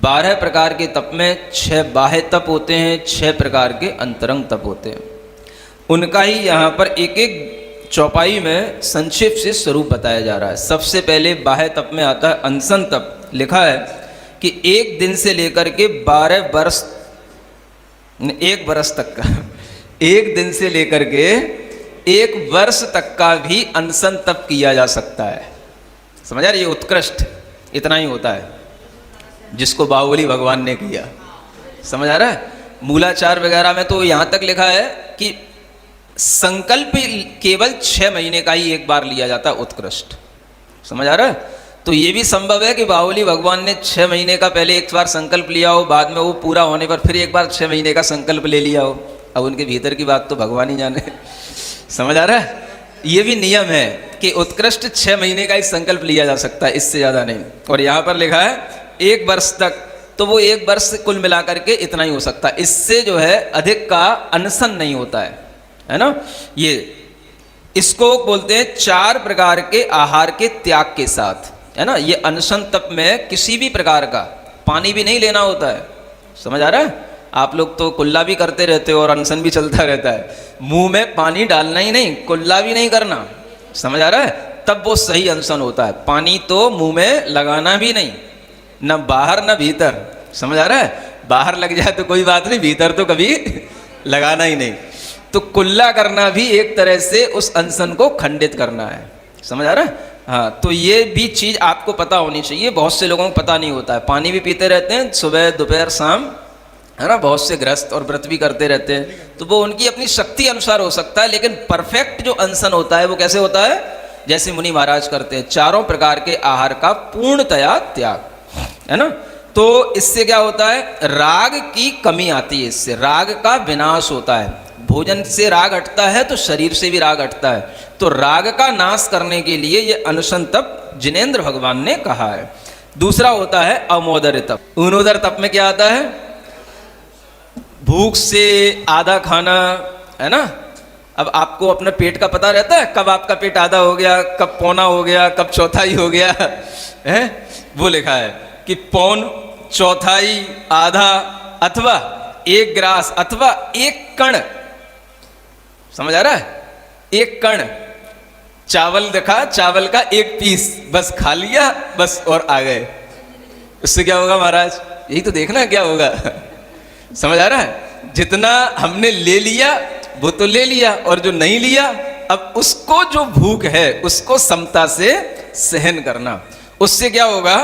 12 प्रकार के तप में 6 बाह्य तप होते हैं, 6 प्रकार के अंतरंग तप होते हैं। उनका ही यहाँ पर एक एक चौपाई में संक्षेप से स्वरूप बताया जा रहा है। सबसे पहले बाह्य तप में आता है अनशन तप। लिखा है कि 1 दिन से लेकर के 12 वर्ष, 1 वर्ष तक का, 1 दिन से लेकर के 1 वर्ष तक का भी अनशन तप किया जा सकता है। समझ आ रही है? उत्कृष्ट इतना ही होता है जिसको बाहुबली भगवान ने किया। समझ आ रहा है? मूलाचार वगैरह में तो यहाँ तक लिखा है कि संकल्प केवल 6 महीने का ही एक बार लिया जाता है, उत्कृष्ट। समझ आ रहा है? तो ये भी संभव है कि बाहुबली भगवान ने 6 महीने का पहले एक बार संकल्प लिया हो, बाद में वो पूरा होने पर फिर एक बार 6 महीने का संकल्प ले लिया हो। अब उनके भीतर की बात तो भगवान ही जाने। समझ आ रहा है? ये भी नियम है कि उत्कृष्ट 6 महीने का ही संकल्प लिया जा सकता है, इससे ज़्यादा नहीं। और यहाँ पर लिखा है 1 वर्ष तक, तो वो 1 वर्ष कुल मिलाकर के इतना ही हो सकता है, इससे जो है अधिक का अनशन नहीं होता है ना। ये इसको बोलते हैं 4 प्रकार के आहार के त्याग के साथ, है ना। ये अनशन तप में किसी भी प्रकार का पानी भी नहीं लेना होता है। समझ आ रहा है? आप लोग तो कुल्ला भी करते रहते हो और अनशन भी चलता रहता है, मुंह में पानी डालना ही नहीं, कुल्ला भी नहीं करना। समझ आ रहा है? तब वो सही अनशन होता है। पानी तो मुंह में लगाना भी नहीं, न बाहर न भीतर। समझ आ रहा है? बाहर लग जाए तो कोई बात नहीं, भीतर तो कभी लगाना ही नहीं। तो कुल्ला करना भी एक तरह से उस अनशन को खंडित करना है। समझ आ रहा है? हाँ, तो ये भी चीज़ आपको पता होनी चाहिए। बहुत से लोगों को पता नहीं होता है। पानी भी पीते रहते हैं सुबह दोपहर शाम, है ना। बहुत से गृहस्थ और व्रत भी करते रहते हैं, तो वो उनकी अपनी शक्ति अनुसार हो सकता है, लेकिन परफेक्ट जो अनशन होता है वो कैसे होता है? जैसे मुनि महाराज करते हैं, 4 प्रकार के आहार का पूर्णतया त्याग, है ना। तो इससे क्या होता है? राग की कमी आती है, इससे राग का विनाश होता है। भोजन से राग हटता है तो शरीर से भी राग हटता है। तो राग का नाश करने के लिए ये अनशन तप जिनेंद्र भगवान ने कहा है। दूसरा होता है अमोदर तप। ऊनोदर तप में क्या आता है? भूख से आधा खाना, है ना। अब आपको अपने पेट का पता रहता है, कब आपका पेट आधा हो गया, कब पौना हो गया, कब चौथाई हो गया, है। वो लिखा है कि पौन, चौथाई, आधा, अथवा 1 ग्रास अथवा 1 कण। समझ आ रहा है? 1 कण चावल देखा, चावल का 1 पीस बस खा लिया बस और आ गए। उससे क्या होगा महाराज? यही तो देखना क्या होगा। समझ आ रहा है? जितना हमने ले लिया वो तो ले लिया, और जो नहीं लिया अब उसको, जो भूख है उसको समता से सहन करना। उससे क्या होगा?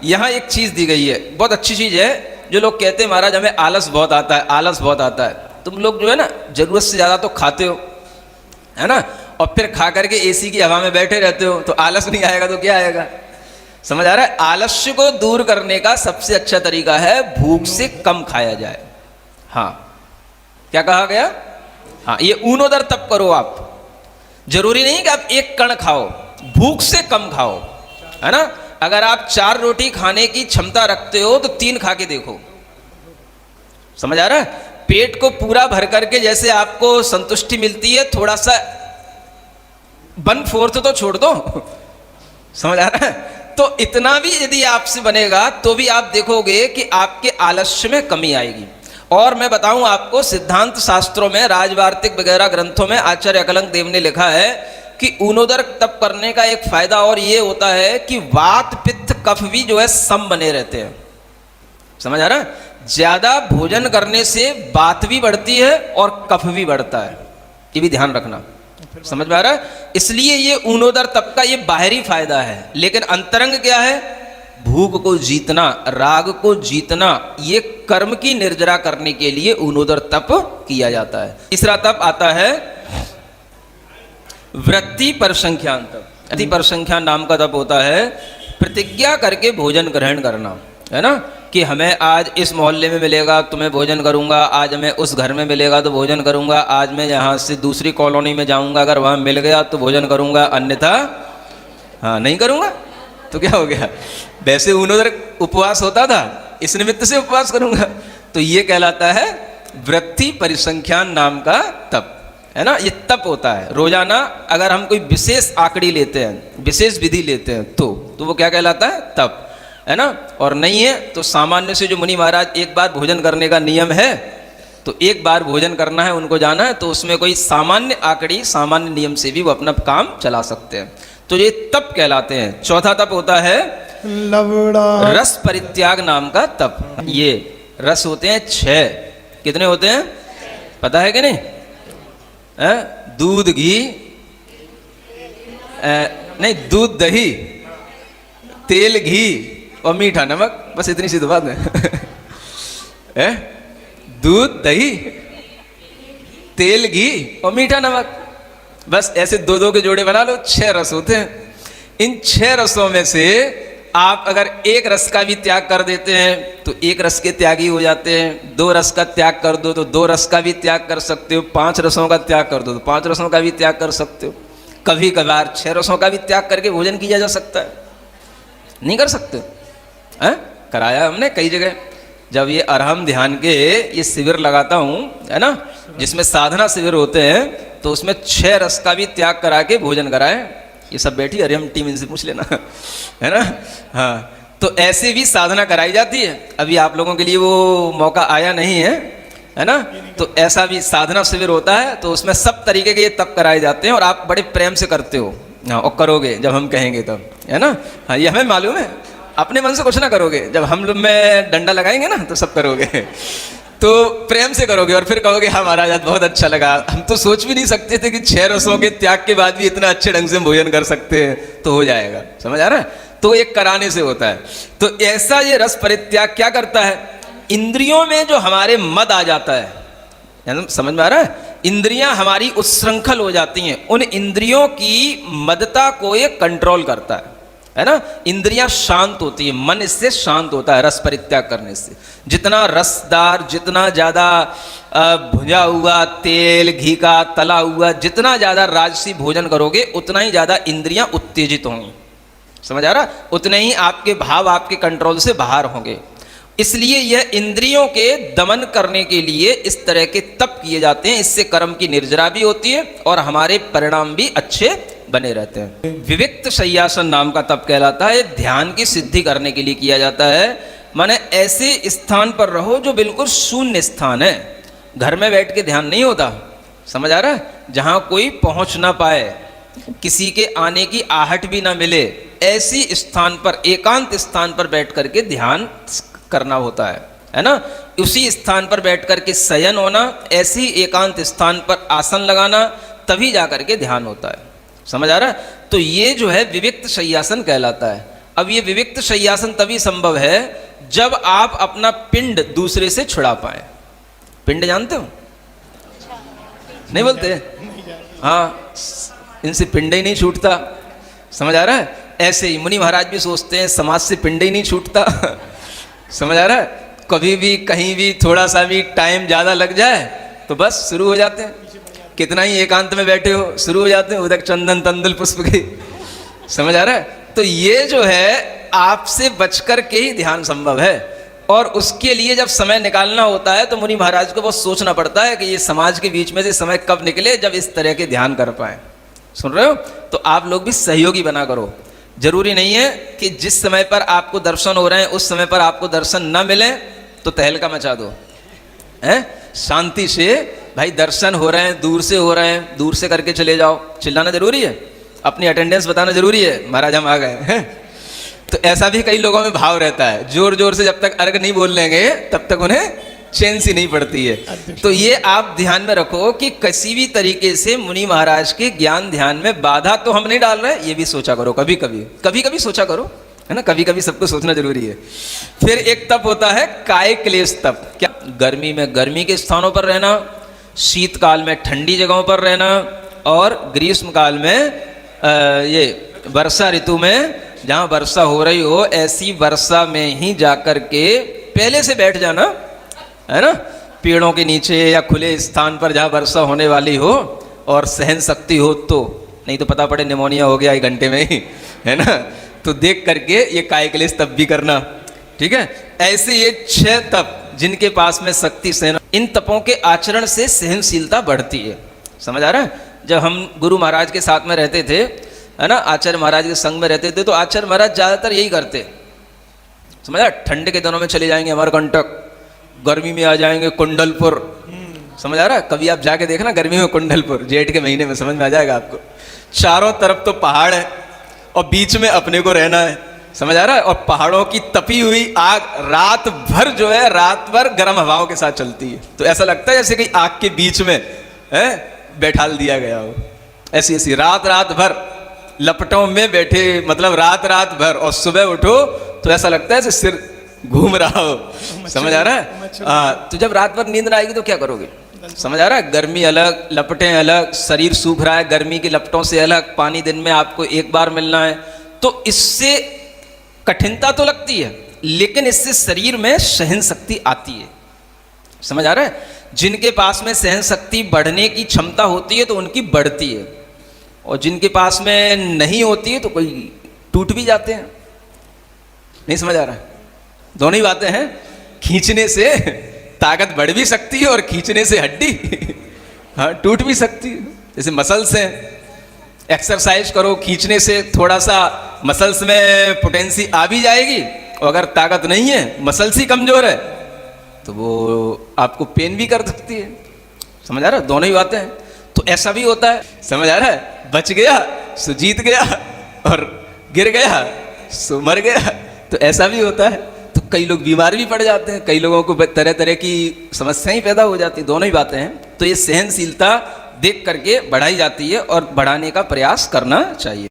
यहाँ एक चीज दी गई है, बहुत अच्छी चीज है। जो लोग कहते हैं महाराज हमें आलस बहुत आता है, आलस बहुत आता है, तुम लोग जो है ना जरूरत से ज्यादा तो खाते हो, है ना, और फिर खा करके एसी की हवा में बैठे रहते हो, तो आलस नहीं आएगा तो क्या आएगा? समझ आ रहा है? आलस्य को दूर करने का सबसे अच्छा तरीका है भूख से कम खाया जाए। हाँ, क्या कहा गया? हाँ, ये ऊनोदर तप करो आप। जरूरी नहीं कि आप 1 कण खाओ, भूख से कम खाओ, है ना। अगर आप 4 रोटी खाने की क्षमता रखते हो तो 3 खा के देखो। समझ आ रहा है? पेट को पूरा भर करके जैसे आपको संतुष्टि मिलती है, थोड़ा सा 1/4 तो छोड़ दो। समझ आ रहा है? तो इतना भी यदि आपसे बनेगा तो भी आप देखोगे कि आपके आलस्य में कमी आएगी। और मैं बताऊं आपको, सिद्धांत शास्त्रों में, राजवार्तिक वगैरह ग्रंथों में आचार्य अकलंक देव ने लिखा है कि ऊनोदर तप करने का एक फायदा और ये होता है कि वात पित्त कफ भी जो है सम बने रहते हैं। समझ आ रहा है? ज्यादा भोजन करने से वात भी बढ़ती है और कफ भी बढ़ता है, ये भी ध्यान रखना। समझ में आ रहा है? इसलिए ये ऊनोदर तप का ये बाहरी फायदा है, लेकिन अंतरंग क्या है? भूख को जीतना, राग को जीतना, ये कर्म की निर्जरा करने के लिए ऊनोदर तप किया जाता है। तीसरा तप आता है वृत्ति परिसंख्यान तप। वृत्ति परिसंख्यान नाम का तप होता है प्रतिज्ञा करके भोजन ग्रहण करना, है ना, कि हमें आज इस मोहल्ले में मिलेगा तो मैं भोजन करूंगा, आज हमें उस घर में मिलेगा तो भोजन करूंगा, आज मैं यहाँ से दूसरी कॉलोनी में जाऊंगा, अगर वहाँ मिल गया तो भोजन करूंगा, अन्यथा हाँ नहीं करूंगा। तो क्या हो गया? वैसे ऊनोदर उपवास होता था, इस निमित्त से उपवास करूंगा। तो ये कहलाता है वृत्ति परिसंख्यान नाम का तप, है ना। ये तप होता है रोजाना। अगर हम कोई विशेष आकड़ी लेते हैं, विशेष विधि लेते हैं तो वो क्या कहलाता है? तप, है ना, और नहीं है तो सामान्य से जो मुनि महाराज एक बार भोजन करने का नियम है, तो एक बार भोजन करना है, उनको जाना है, तो उसमें कोई सामान्य आकड़ी सामान्य नियम से भी वो अपना काम चला सकते हैं। तो ये तप कहलाते हैं। चौथा तप होता है लवड़ा रस परित्याग नाम का तप। ये रस होते हैं 6। कितने होते हैं पता है कि नहीं? दूध घी, नहीं दूध दही, तेल घी और मीठा नमक, बस इतनी सी तो बात है। दूध दही तेल घी और मीठा नमक, बस ऐसे 2-2 के जोड़े बना लो, 6 रस होते हैं। इन 6 रसों में से आप अगर एक रस का भी त्याग कर देते हैं तो एक रस के त्यागी हो जाते हैं। 2 रस का त्याग कर दो तो 2 रस का भी त्याग कर सकते हो। 5 रसों का त्याग कर दो तो 5 रसों का भी त्याग कर सकते हो। कभी कभार 6 रसों का भी त्याग करके भोजन किया जा सकता है। नहीं कर सकते हैं? कराया हमने कई जगह। जब ये अरहम ध्यान के ये शिविर लगाता हूँ, है ना, जिसमें साधना शिविर होते हैं, तो उसमें 6 रस का भी त्याग करा के भोजन कराए। ये सब बैठी अरे हम टीम इनसे पूछ लेना, है ना। हाँ, तो ऐसे भी साधना कराई जाती है। अभी आप लोगों के लिए वो मौका आया नहीं है ना। तो ऐसा भी साधना शिविर होता है, तो उसमें सब तरीके के ये तप कराए जाते हैं और आप बड़े प्रेम से करते हो। हाँ, और करोगे जब हम कहेंगे तब, है ना। हाँ, ये हमें मालूम है, अपने मन से कुछ ना करोगे, जब हम लोग में डंडा लगाएंगे ना तो सब करोगे। तो प्रेम से करोगे और फिर कहोगे हाँ महाराज आज बहुत अच्छा लगा। हम तो सोच भी नहीं सकते थे कि 6 रसों के त्याग के बाद भी इतना अच्छे ढंग से भोजन कर सकते हैं। तो हो जाएगा, समझ आ रहा है। तो एक कराने से होता है। तो ऐसा ये रस परित्याग क्या करता है? इंद्रियों में जो हमारे मद आ जाता है, समझ में आ रहा है, इंद्रियां हमारी उच्छृंखल हो जाती हैं। उन इंद्रियों की मदता को ये कंट्रोल करता है ना। इंद्रियां शांत होती है, मन इससे शांत होता है रस परित्याग करने से। जितना रसदार, जितना ज़्यादा भुजा हुआ तेल घी का तला हुआ, जितना ज़्यादा राजसी भोजन करोगे उतना ही ज़्यादा इंद्रियां उत्तेजित होंगी। समझ आ रहा? उतने ही आपके भाव आपके कंट्रोल से बाहर होंगे। इसलिए यह इंद्रियों के दमन करने के लिए इस तरह के तप किए जाते हैं। इससे कर्म की निर्जरा भी होती है और हमारे परिणाम भी अच्छे बने रहते हैं। विविक्त शय्यासन नाम का तप कहलाता है। ध्यान की सिद्धि करने के लिए किया जाता है। माने ऐसे स्थान पर रहो जो बिल्कुल शून्य स्थान है। घर में बैठ के ध्यान नहीं होता, समझ आ रहा है। जहाँ कोई पहुँच ना पाए, किसी के आने की आहट भी ना मिले, ऐसी स्थान पर, एकांत स्थान पर बैठ करके ध्यान करना होता है ना। उसी स्थान पर बैठ करके शयन होना, ऐसी एकांत स्थान पर आसन लगाना, तभी जा करके ध्यान होता है। समझ आ रहा है। तो ये जो है विविक्त शय्यासन कहलाता है। अब ये विविक्त शय्यासन तभी संभव है जब आप अपना पिंड दूसरे से छुड़ा पाए। पिंड जानते हो? नहीं बोलते? हाँ, इनसे पिंड ही नहीं छूटता। समझ आ रहा है। ऐसे ही मुनि महाराज भी सोचते हैं समाज से पिंड ही नहीं छूटता। समझ आ रहा है। कभी भी कहीं भी थोड़ा सा भी टाइम ज़्यादा लग जाए तो बस शुरू हो जाते हैं। कितना ही एकांत में बैठे हो, शुरू हो जाते हैं उदक चंदन तंदुल पुष्प के। समझ आ रहा है। तो ये जो है आपसे बचकर के ही ध्यान संभव है। और उसके लिए जब समय निकालना होता है तो मुनि महाराज को बहुत सोचना पड़ता है कि ये समाज के बीच में से समय कब निकले जब इस तरह के ध्यान कर पाए। सुन रहे हो? तो आप लोग भी सहयोगी बना करो। जरूरी नहीं है कि जिस समय पर आपको दर्शन हो रहे हैं उस समय पर आपको दर्शन न मिले तो तहलका मचा दो, हैं? शांति से भाई दर्शन हो रहे हैं, दूर से हो रहे हैं, दूर से करके चले जाओ। चिल्लाना जरूरी है, अपनी अटेंडेंस बताना जरूरी है, महाराज हम आ गए हैं। तो ऐसा भी कई लोगों में भाव रहता है, जोर जोर से जब तक अर्घ नहीं बोल लेंगे तब तक उन्हें चैन सी नहीं पड़ती है। तो ये आप ध्यान में रखो कि किसी भी तरीके से मुनि महाराज के ज्ञान ध्यान में बाधा तो हम नहीं डाल रहे, ये भी सोचा करो। कभी कभी सोचा करो, है ना। कभी कभी सबको सोचना जरूरी है। फिर एक तप होता है काय क्लेश तप। क्या? गर्मी में गर्मी के स्थानों पर रहना, शीतकाल में ठंडी जगहों पर रहना, और ग्रीष्म काल में ये वर्षा ऋतु में जहाँ वर्षा हो रही हो ऐसी वर्षा में ही जाकर के पहले से बैठ जाना, है ना। पेड़ों के नीचे या खुले स्थान पर जहाँ वर्षा होने वाली हो और सहन शक्ति हो, तो नहीं तो पता पड़े निमोनिया हो गया 1 घंटे में ही, है ना। तो देख करके ये काय क्लेश तप भी करना, ठीक है। ऐसे ये 6 तप जिनके पास में शक्ति सहन, इन तपों के आचरण से सहनशीलता बढ़ती है। समझ आ रहा है। जब हम गुरु महाराज के साथ में रहते थे, है ना, आचार्य महाराज के संग में रहते थे, तो आचार्य महाराज ज़्यादातर यही करते, समझा? ठंड के दिनों में चले जाएंगे अमरकंटक, गर्मी में आ जाएंगे कुंडलपुर, समझ आ रहा है? कभी आप जाके देखना गर्मी में कुंडलपुर, जेठ के महीने में, समझ में आ जाएगा आपको। चारों तरफ तो पहाड़ है और बीच में अपने को रहना है, समझ आ रहा है? और पहाड़ों की तपी हुई आग रात भर जो है, रात भर गर्म हवाओं के साथ चलती है, तो ऐसा लगता है जैसे कि आग के बीच में है बैठाल दिया गया हो। ऐसी ऐसी रात रात भर लपटों में बैठे, मतलब रात रात भर, और सुबह उठो तो ऐसा लगता है जैसे सिर घूम रहा हो, समझ आ रहा है? हाँ, तो जब रात भर नींद ना आएगी तो क्या करोगे? समझ आ रहा है? गर्मी अलग, लपटें अलग, शरीर सूख रहा है गर्मी की लपटों से अलग, पानी दिन में आपको एक बार मिलना है, तो इससे कठिनता तो लगती है, लेकिन इससे शरीर में सहन शक्ति आती है, समझ आ रहा है? जिनके पास में सहन शक्ति बढ़ने की क्षमता होती है तो उनकी बढ़ती है, और जिनके पास में नहीं होती है तो कोई टूट भी जाते हैं। नहीं समझ आ रहा है? दोनों ही बातें हैं, खींचने से ताकत बढ़ भी सकती है और खींचने से हड्डी हाँ टूट भी सकती है। जैसे मसल्स हैं, एक्सरसाइज करो, खींचने से थोड़ा सा मसल्स में पोटेंसी आ भी जाएगी, और अगर ताकत नहीं है, मसल्स ही कमजोर है, तो वो आपको पेन भी कर सकती है, समझ आ रहा है? दोनों ही बातें हैं। तो ऐसा भी होता है, समझ आ रहा है? बच गया सो जीत गया, और गिर गया सो मर गया, तो ऐसा भी होता है। तो कई लोग बीमार भी पड़ जाते हैं, कई लोगों को तरह तरह की समस्याएं पैदा हो जाती हैं, दोनों ही बातें हैं। तो ये सहनशीलता देख करके बढ़ाई जाती है और बढ़ाने का प्रयास करना चाहिए।